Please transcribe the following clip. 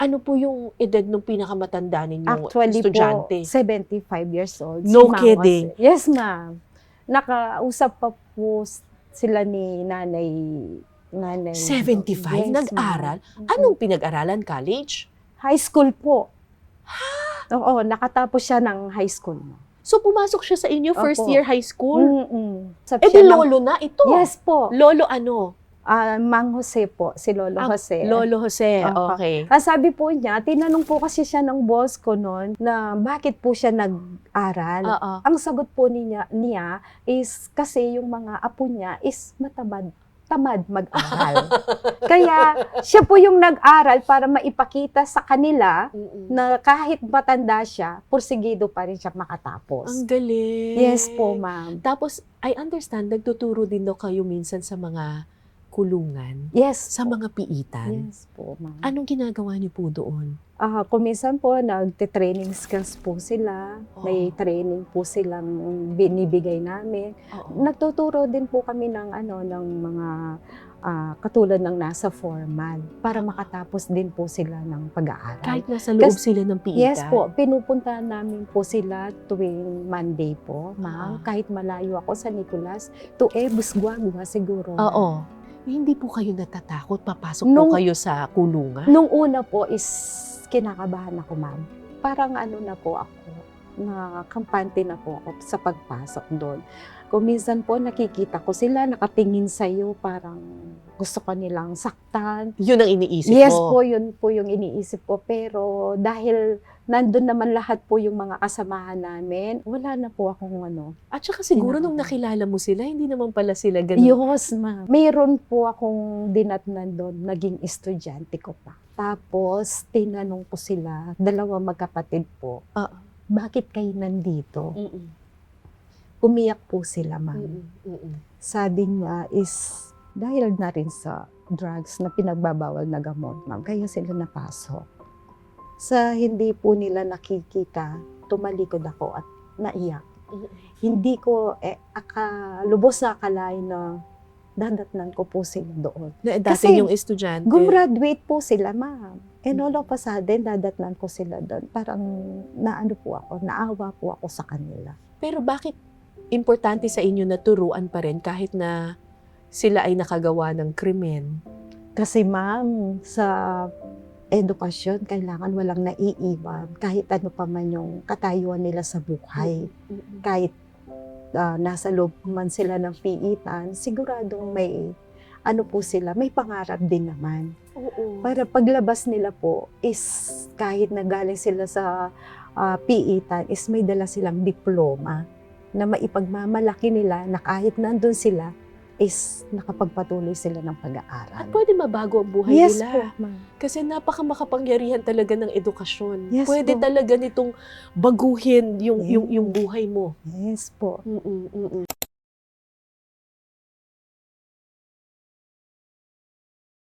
Ano po yung edad nung pinakamatanda ninyong Actually estudyante? po, 75 years old. No Ma'am kidding. Jose. Yes, ma'am. Nakausap pa po sila ni Nanay. 75? Yes, Nag-aral? ma'am. Anong pinag-aralan? College? High school po. Oo, nakatapos siya ng high school. So, pumasok siya sa inyo first Opo. year high school? Sabi Eh di siya ng- lolo na ito. Yes po. Lolo ano? Mang Jose po, si Lolo Jose. Lolo Jose, Opo. okay. Sabi po niya, tinanong po kasi siya ng boss ko noon na bakit po siya nag-aral. Oo. Ang sagot po niya is kasi yung mga apo niya is tamad mag-aral. Kaya siya po yung nag-aral para maipakita sa kanila na kahit matanda siya, pursigido pa rin siya makatapos. Ang galing. Yes po, ma'am. Tapos, I understand, nagtuturo din daw kayo minsan sa mga kulungan, Yes sa po. mga piitan. Yes po, ma'am. Anong ginagawa niyo po doon? Kuminsan po, nagte-training skills po sila. May Oo. training po silang binibigay namin. Oo. Nagtuturo din po kami ng mga katulad ng nasa formal para makatapos din po sila ng pag-aaral. Kahit nasa loob sila ng piitan? Yes po, pinupuntahan namin po sila tuwing Monday po, ma'am. Kahit malayo ako sa Nicolas, to Busguagua siguro. Oo. Hindi po kayo natatakot? Papasok po kayo sa kulungan? Nung una po is kinakabahan ako, ma'am. Parang na po ako, na kampante na po ako sa pagpasok doon. Kung minsan po nakikita ko sila nakatingin sa'yo, parang gusto ko nilang saktan. Yun ang iniisip mo? Yes po, yun po yung iniisip ko. Pero dahil nandun naman lahat po yung mga kasamahan namin, wala na po akong At saka siguro nung nakilala mo sila, hindi naman pala sila ganun. Yes, ma'am. Mayroon po akong dinatnan doon, naging estudyante ko pa. Tapos, tinanong ko sila, 2 magkapatid po, bakit kayo nandito? Umiyak po sila, ma'am. Sabi niya is, dahil na rin sa drugs na pinagbabawal na gamot, ma'am, kaya sila napasok. Sa hindi po nila nakikita, tumalikod ako at naiyak. Hindi ko lubos na akalain na dadatnan ko po sila doon. Dati yung estudyante? Gumraduate po sila, ma'am. And all of a sudden, dadatnan ko sila doon. Parang naawa po ako sa kanila. Pero bakit importante sa inyo na turuan pa rin kahit na sila ay nakagawa ng krimen? Kasi ma'am, sa edukasyon, kailangan walang naiiwan. Kahit ano pa man yung katayuan nila sa buhay. Kahit nasa loob man sila ng piitan, siguradong may may pangarap din naman. Oo. Para paglabas nila po is kahit nagaling sila sa piitan is may dala silang diploma na maipagmamalaki nila na kahit nandun sila is nakapagpatuloy sila ng pag-aaral. At pwede mabago ang buhay Yes nila. po, ma'am. Kasi napakamakapangyarihan talaga ng edukasyon. Yes pwede po. talaga nitong baguhin yung buhay mo. Yes po.